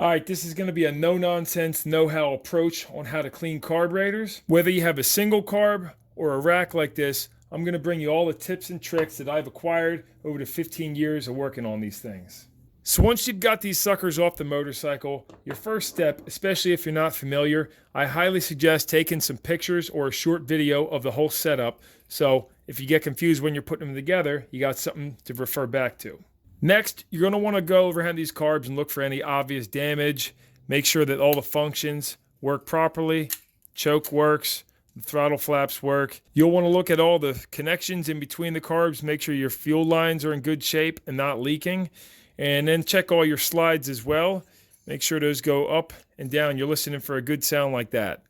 All right, this is going to be a no-nonsense, know-how approach on how to clean carburetors. Whether you have a single carb or a rack like this, I'm going to bring you all the tips and tricks that I've acquired over the 15 years of working on these things. So once you've got these suckers off the motorcycle, your first step, especially if you're not familiar, I highly suggest taking some pictures or a short video of the whole setup. So if you get confused when you're putting them together, you got something to refer back to. Next, you're going to want to go overhead these carbs and look for any obvious damage. Make sure that all the functions work properly, choke works, the throttle flaps work. You'll want to look at all the connections in between the carbs, make sure your fuel lines are in good shape and not leaking. And then check all your slides as well. Make sure those go up and down. You're listening for a good sound like that.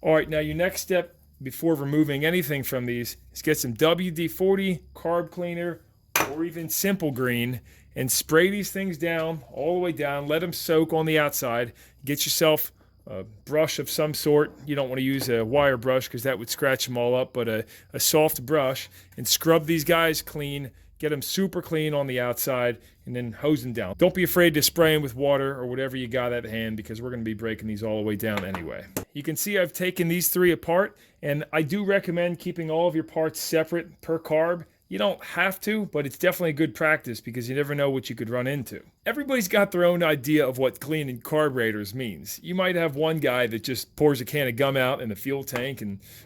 All right, now your next step before removing anything from these is get some WD-40 carb cleaner or even Simple Green and spray these things down, all the way down. Let them soak on the outside. Get yourself a brush of some sort. You don't want to use a wire brush because that would scratch them all up, but a soft brush, and scrub these guys clean. Get them super clean on the outside and then hose them down. Don't be afraid to spray them with water or whatever you got at hand because we're going to be breaking these all the way down anyway. You can see I've taken these three apart, and I do recommend keeping all of your parts separate per carb. You don't have to, but it's definitely good practice because you never know what you could run into. Everybody's got their own idea of what cleaning carburetors means. You might have one guy that just pours a can of gum out in the fuel tank,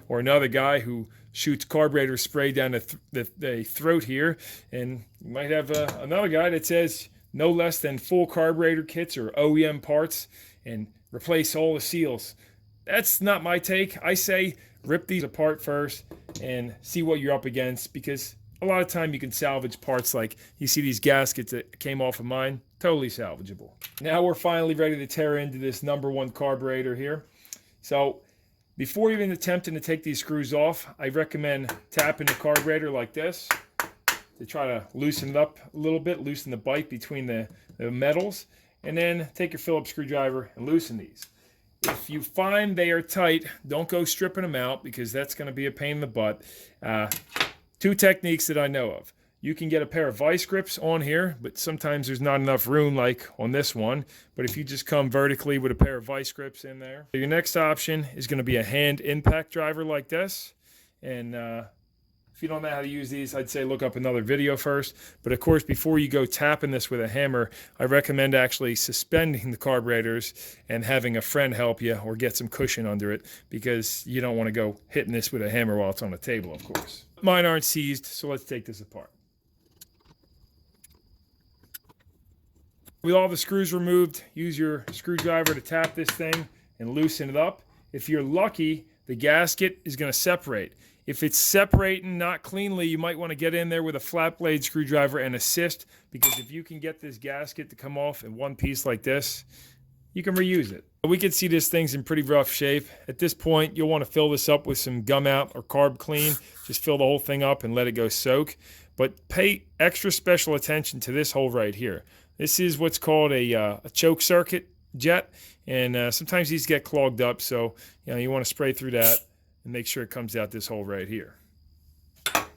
or another guy who shoots carburetor spray down the throat here, and you might have another guy that says no less than full carburetor kits or OEM parts and replace all the seals. That's not my take. I say rip these apart first and see what you're up against, because a lot of time you can salvage parts. Like you see these gaskets that came off of mine, totally salvageable. Now we're finally ready to tear into this #1 carburetor here. So before even attempting to take these screws off, I recommend tapping the carburetor like this to try to loosen it up a little bit, loosen the bite between the metals, and then take your Phillips screwdriver and loosen these. If you find they are tight, don't go stripping them out because that's going to be a pain in the butt. Two techniques that I know of. You can get a pair of vice grips on here, but sometimes there's not enough room like on this one. But if you just come vertically with a pair of vice grips in there. Your next option is going to be a hand impact driver like this. And if you don't know how to use these, I'd say look up another video first. But of course, before you go tapping this with a hammer, I recommend actually suspending the carburetors and having a friend help you or get some cushion under it, because you don't want to go hitting this with a hammer while it's on the table, of course. Mine aren't seized, so let's take this apart. With all the screws removed, use your screwdriver to tap this thing and loosen it up. If you're lucky, the gasket is going to separate. If it's separating not cleanly, you might want to get in there with a flat blade screwdriver and assist, because if you can get this gasket to come off in one piece like this, you can reuse it. We can see this thing's in pretty rough shape. At this point, you'll want to fill this up with some gum out or carb clean. Just fill the whole thing up and let it go soak. But pay extra special attention to this hole right here. This is what's called a choke circuit jet, and sometimes these get clogged up, so you want to spray through that and make sure it comes out this hole right here.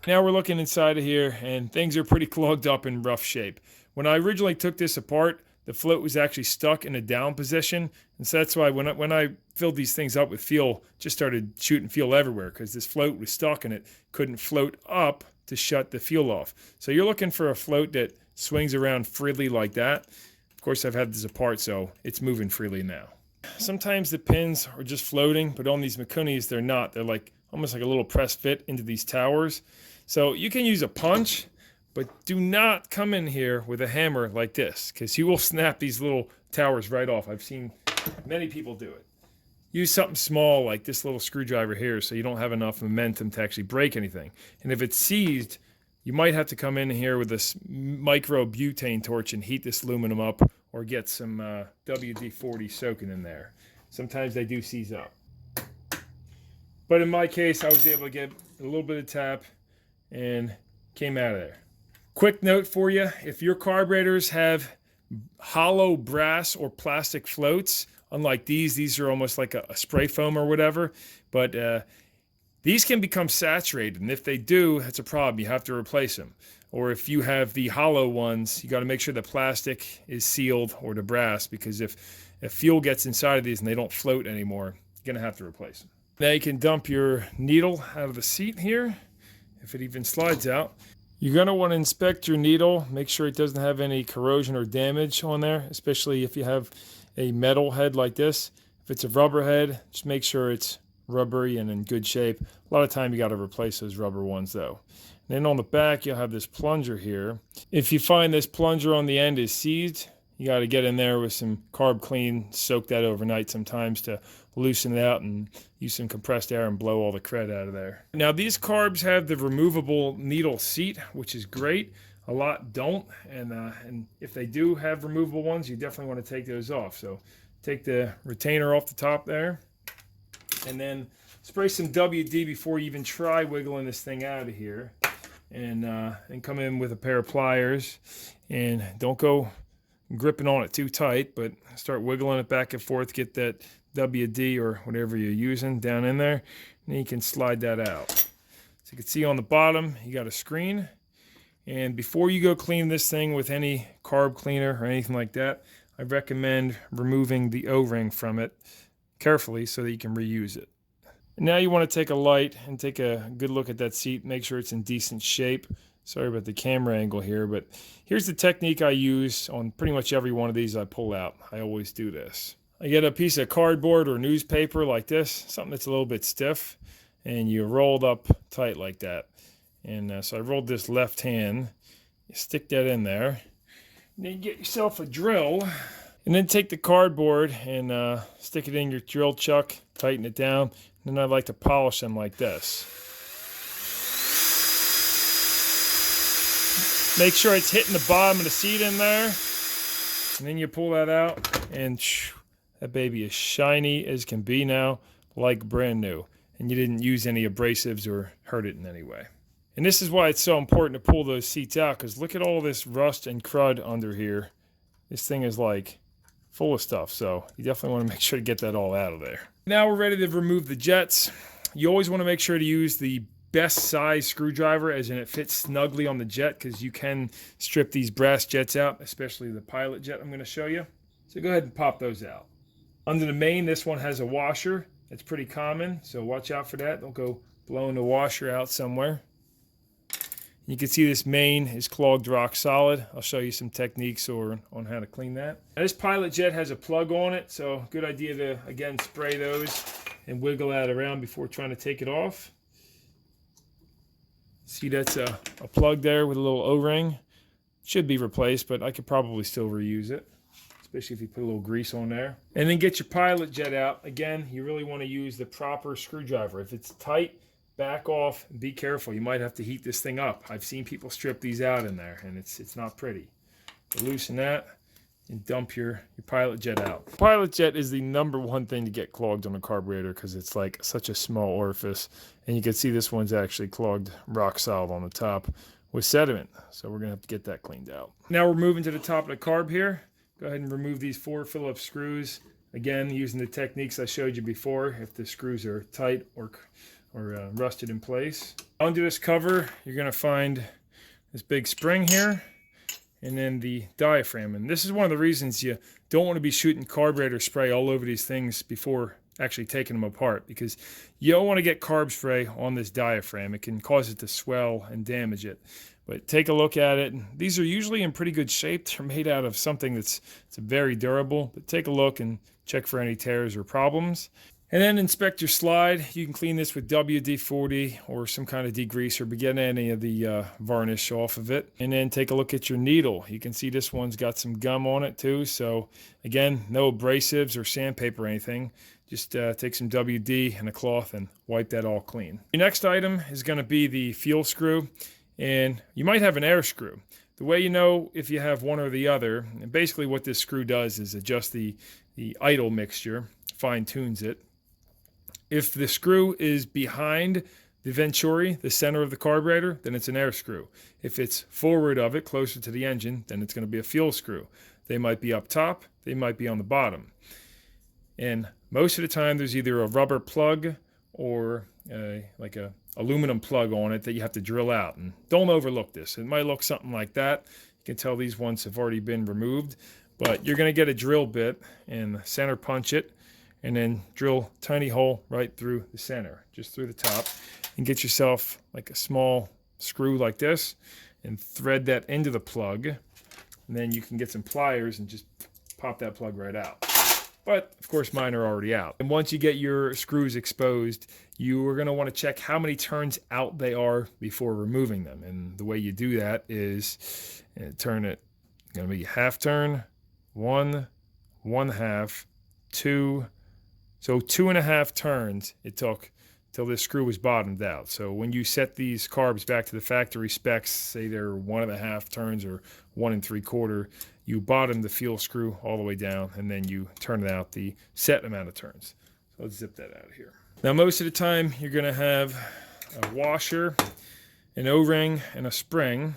Now we're looking inside of here, and things are pretty clogged up in rough shape. When I originally took this apart, the float was actually stuck in a down position, and so that's why when I filled these things up with fuel, just started shooting fuel everywhere because this float was stuck and it couldn't float up to shut the fuel off. So you're looking for a float that swings around freely like that. Of course, I've had this apart, so it's moving freely now. Sometimes the pins are just floating, but on these Mikunis, they're not. They're like almost like a little press fit into these towers. So you can use a punch, but do not come in here with a hammer like this, because you will snap these little towers right off. I've seen many people do it. Use something small like this little screwdriver here so you don't have enough momentum to actually break anything. And if it's seized, you might have to come in here with this micro butane torch and heat this aluminum up, or get some WD-40 soaking in there. Sometimes they do seize up. But in my case, I was able to get a little bit of tap and came out of there. Quick note for you, if your carburetors have hollow brass or plastic floats, unlike these are almost like a spray foam or whatever, but these can become saturated, and if they do, that's a problem. You have to replace them. or if you have the hollow ones, you got to make sure the plastic is sealed, or the brass, because if fuel gets inside of these and they don't float anymore, you're going to have to replace them. Now you can dump your needle out of the seat here, if it even slides out. You're going to want to inspect your needle, make sure it doesn't have any corrosion or damage on there, especially if you have a metal head like this. If it's a rubber head, just make sure it's rubbery and in good shape. A lot of time you got to replace those rubber ones though. And then on the back you'll have this plunger here. If you find this plunger on the end is seized, you got to get in there with some carb clean, soak that overnight sometimes to loosen it out, and use some compressed air and blow all the crud out of there. Now these carbs have the removable needle seat, which is great. A lot don't, and if they do have removable ones, you definitely want to take those off. So take the retainer off the top there, and then spray some WD before you even try wiggling this thing out of here, and come in with a pair of pliers, and don't go gripping on it too tight, but start wiggling it back and forth, get that WD or whatever you're using down in there, and then you can slide that out. So you can see on the bottom you got a screen, and before you go clean this thing with any carb cleaner or anything like that, I recommend removing the O-ring from it carefully so that you can reuse it. And now you want to take a light and take a good look at that seat, make sure it's in decent shape. Sorry about the camera angle here, but here's the technique I use on pretty much every one of these I pull out. I always do this. I get a piece of cardboard or newspaper like this, something that's a little bit stiff, and you roll it up tight like that. And so I rolled this left hand. You stick that in there. And then you get yourself a drill, and then take the cardboard and stick it in your drill chuck, tighten it down, and then I like to polish them like this. Make sure it's hitting the bottom of the seat in there, and then you pull that out, and that baby is shiny as can be now, like brand new, and you didn't use any abrasives or hurt it in any way. And this is why it's so important to pull those seats out, because look at all this rust and crud under here. This thing is like full of stuff, so you definitely want to make sure to get that all out of there. Now we're ready to remove the jets. You always want to make sure to use the best size screwdriver, as in it fits snugly on the jet, because you can strip these brass jets out, especially the pilot jet I'm going to show you. So go ahead and pop those out. Under the main, this one has a washer. That's pretty common, so watch out for that. Don't go blowing the washer out somewhere. You can see this main is clogged rock solid. I'll show you some techniques on how to clean that. Now, this pilot jet has a plug on it, so good idea to, again, spray those and wiggle that around before trying to take it off. See, that's a plug there with a little O-ring. Should be replaced, but I could probably still reuse it, especially if you put a little grease on there. And then get your pilot jet out. Again, you really want to use the proper screwdriver. If it's tight, back off, be careful. You might have to heat this thing up. I've seen people strip these out in there, and it's not pretty. So loosen that and dump your pilot jet out. Pilot jet is the #1 thing to get clogged on a carburetor, because it's like such a small orifice, and you can see this one's actually clogged rock solid on the top with sediment, so we're gonna have to get that cleaned out. Now we're moving to the top of the carb here. Go ahead and remove these 4 Phillips screws, again using the techniques I showed you before if the screws are tight or rusted in place. Under this cover you're gonna find this big spring here, and then the diaphragm. And this is one of the reasons you don't want to be shooting carburetor spray all over these things before actually taking them apart, because you don't want to get carb spray on this diaphragm. It can cause it to swell and damage it. But take a look at it. These are usually in pretty good shape. They're made out of something that's very durable. But take a look and check for any tears or problems. And then inspect your slide. You can clean this with WD-40 or some kind of degreaser, but get any of the varnish off of it. And then take a look at your needle. You can see this one's got some gum on it too. So again, no abrasives or sandpaper or anything. Just take some WD and a cloth and wipe that all clean. Your next item is going to be the fuel screw. And you might have an air screw. The way you know if you have one or the other, and basically what this screw does is adjust the idle mixture, fine tunes it. If the screw is behind the venturi, the center of the carburetor, then it's an air screw. If it's forward of it, closer to the engine, then it's going to be a fuel screw. They might be up top, they might be on the bottom. And most of the time there's either a rubber plug or like a aluminum plug on it that you have to drill out. And don't overlook this. It might look something like that. You can tell these ones have already been removed, but you're going to get a drill bit and center punch it, and then drill a tiny hole right through the center, just through the top, and get yourself like a small screw like this and thread that into the plug. And then you can get some pliers and just pop that plug right out. But of course mine are already out. And once you get your screws exposed, you are going to want to check how many turns out they are before removing them. And the way you do that is turn it, going to be half turn, 1, 1/2, 2. So 2.5 turns it took till this screw was bottomed out. So when you set these carbs back to the factory specs, say they're 1.5 turns or 1 3/4, you bottom the fuel screw all the way down, and then you turn it out the set amount of turns. So let's zip that out of here. Now most of the time you're going to have a washer, an O-ring, and a spring.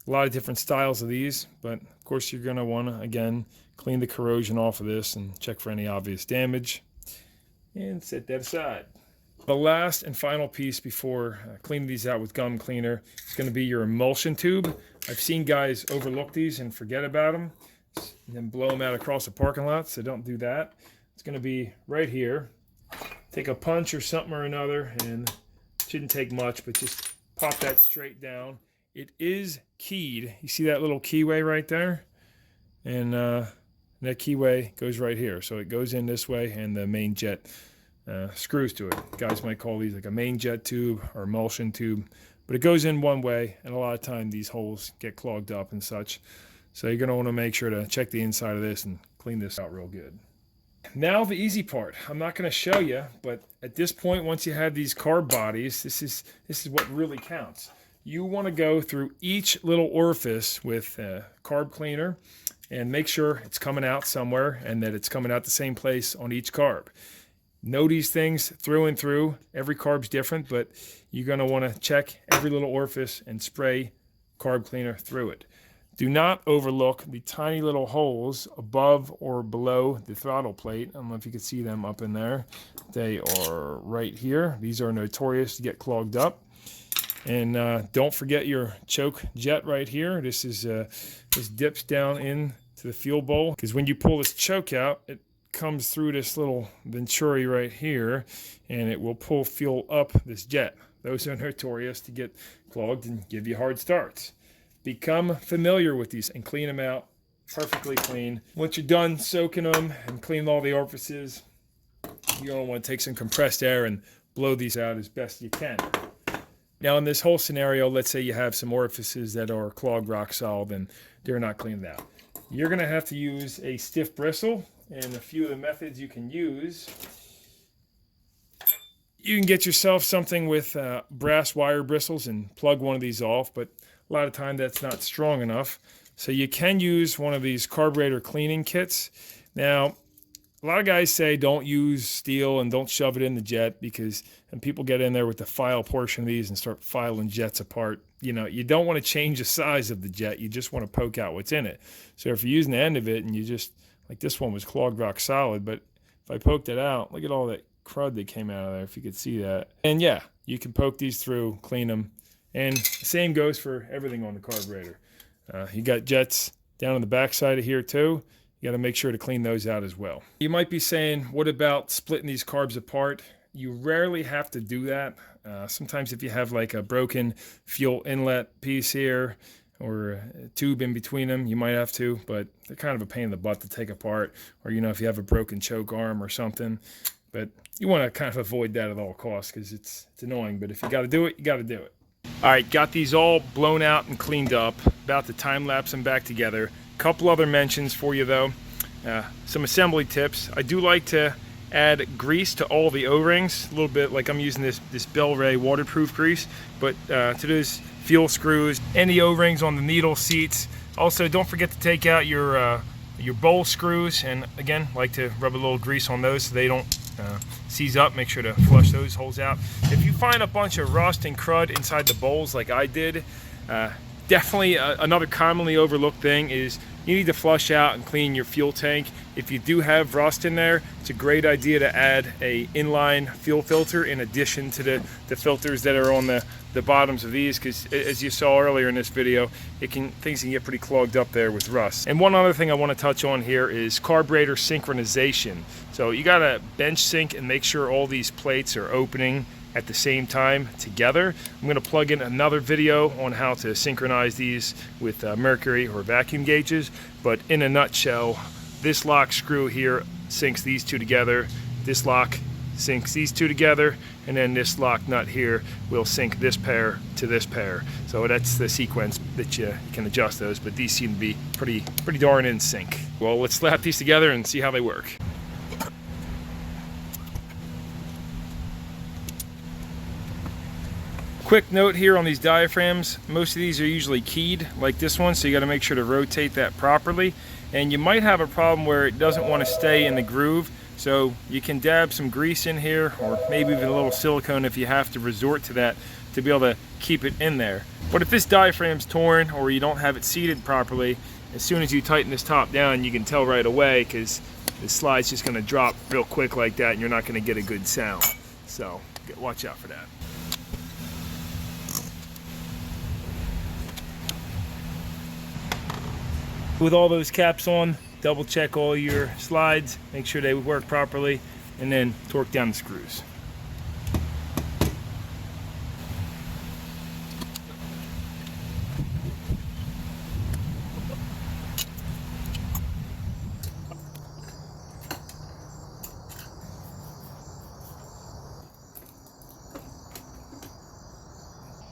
A lot of different styles of these, but of course you're going to want to, again, clean the corrosion off of this and check for any obvious damage, and set that aside. The last and final piece before cleaning these out with gum cleaner is going to be your emulsion tube. I've seen guys overlook these and forget about them and then blow them out across the parking lot, so don't do that. It's going to be right here. Take a punch or something or another, and it shouldn't take much, but just pop that straight down. It is keyed. You see that little keyway right there? And that keyway goes right here. So it goes in this way, and the main jet screws to it. Guys might call these like a main jet tube or emulsion tube, but it goes in one way, and a lot of time these holes get clogged up and such. So you're going to want to make sure to check the inside of this and clean this out real good. Now the easy part. I'm not going to show you, but at this point, once you have these carb bodies, this is what really counts. You want to go through each little orifice with carb cleaner and make sure it's coming out somewhere and that it's coming out the same place on each carb. Know these things through and through. Every carb's different, but you're going to want to check every little orifice and spray carb cleaner through it. Do not overlook the tiny little holes above or below the throttle plate. I don't know if you can see them up in there. They are right here. These are notorious to get clogged up. And don't forget your choke jet right here. This dips down into the fuel bowl, because when you pull this choke out, it comes through this little venturi right here, and it will pull fuel up this jet. Those are notorious to get clogged and give you hard starts. Become familiar with these and clean them out perfectly clean. Once you're done soaking them and cleaning all the orifices, you're going to want to take some compressed air and blow these out as best you can. Now in this whole scenario, let's say you have some orifices that are clogged rock solid and they're not cleaned out. You're going to have to use a stiff bristle, and a few of the methods you can use. You can get yourself something with brass wire bristles and plug one of these off, but a lot of time that's not strong enough. So you can use one of these carburetor cleaning kits. Now, a lot of guys say don't use steel and don't shove it in the jet, because when people get in there with the file portion of these and start filing jets apart, you know, you don't want to change the size of the jet. You just want to poke out what's in it. So if you're using the end of it and you just, like this one was clogged rock solid, but if I poked it out, look at all that crud that came out of there, if you could see that. And yeah, you can poke these through, clean them. And the same goes for everything on the carburetor. You got jets down on the back side of here too. You got to make sure to clean those out as well. You might be saying, what about splitting these carbs apart? You rarely have to do that. Sometimes if you have like a broken fuel inlet piece here or a tube in between them, you might have to, but they're kind of a pain in the butt to take apart. Or, you know, if you have a broken choke arm or something. But you want to kind of avoid that at all costs, because it's annoying. But if you got to do it, you got to do it. All right, got these all blown out and cleaned up. About to time lapse them back together. Couple other mentions for you though. Some assembly tips. I do like to add grease to all the O-rings, a little bit like I'm using this Bel Ray waterproof grease, but to those fuel screws and the O-rings on the needle seats. Also, don't forget to take out your bowl screws, and again, like to rub a little grease on those so they don't seize up. Make sure to flush those holes out. If you find a bunch of rust and crud inside the bowls like I did, definitely another commonly overlooked thing is you need to flush out and clean your fuel tank. If you do have rust in there, it's a great idea to add a inline fuel filter in addition to the filters that are on the bottoms of these, because as you saw earlier in this video, things can get pretty clogged up there with rust. And one other thing I want to touch on here is carburetor synchronization. So you got to bench sync and make sure all these plates are opening at the same time together. I'm going to plug in another video on how to synchronize these with mercury or vacuum gauges, but in a nutshell, this lock screw here syncs these two together, this lock syncs these two together, and then this lock nut here will sync this pair to this pair. So that's the sequence that you can adjust those, but these seem to be pretty darn in sync. Well, let's slap these together and see how they work. Quick note here on these diaphragms, most of these are usually keyed like this one, so you got to make sure to rotate that properly. And you might have a problem where it doesn't want to stay in the groove, so you can dab some grease in here, or maybe even a little silicone if you have to resort to that to be able to keep it in there. But if this diaphragm's torn or you don't have it seated properly, as soon as you tighten this top down, you can tell right away, because the slide's just going to drop real quick like that and you're not going to get a good sound. So watch out for that. With all those caps on, double check all your slides, make sure they work properly, and then torque down the screws.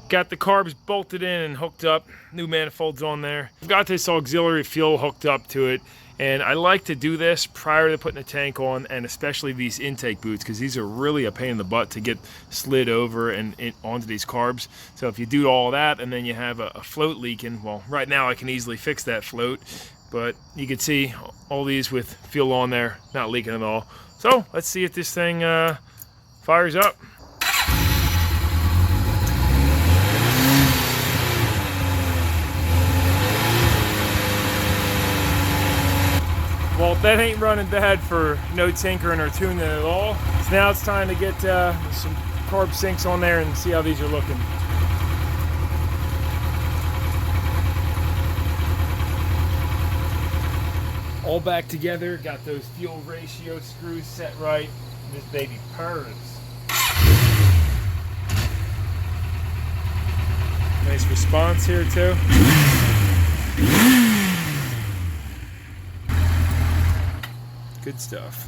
Got the carbs bolted in and hooked up, new manifolds on there. I've got this auxiliary fuel hooked up to it, and I like to do this prior to putting the tank on, and especially these intake boots, because these are really a pain in the butt to get slid over and onto these carbs. So if you do all that and then you have a float leaking, well, right now I can easily fix that float, but you can see all these with fuel on there, not leaking at all. So let's see if this thing fires up. Well, that ain't running bad for no tinkering or tuning at all. So now it's time to get some carb sinks on there and see how these are looking. All back together, got those fuel ratio screws set right. This baby purrs. Nice response here too. Good stuff.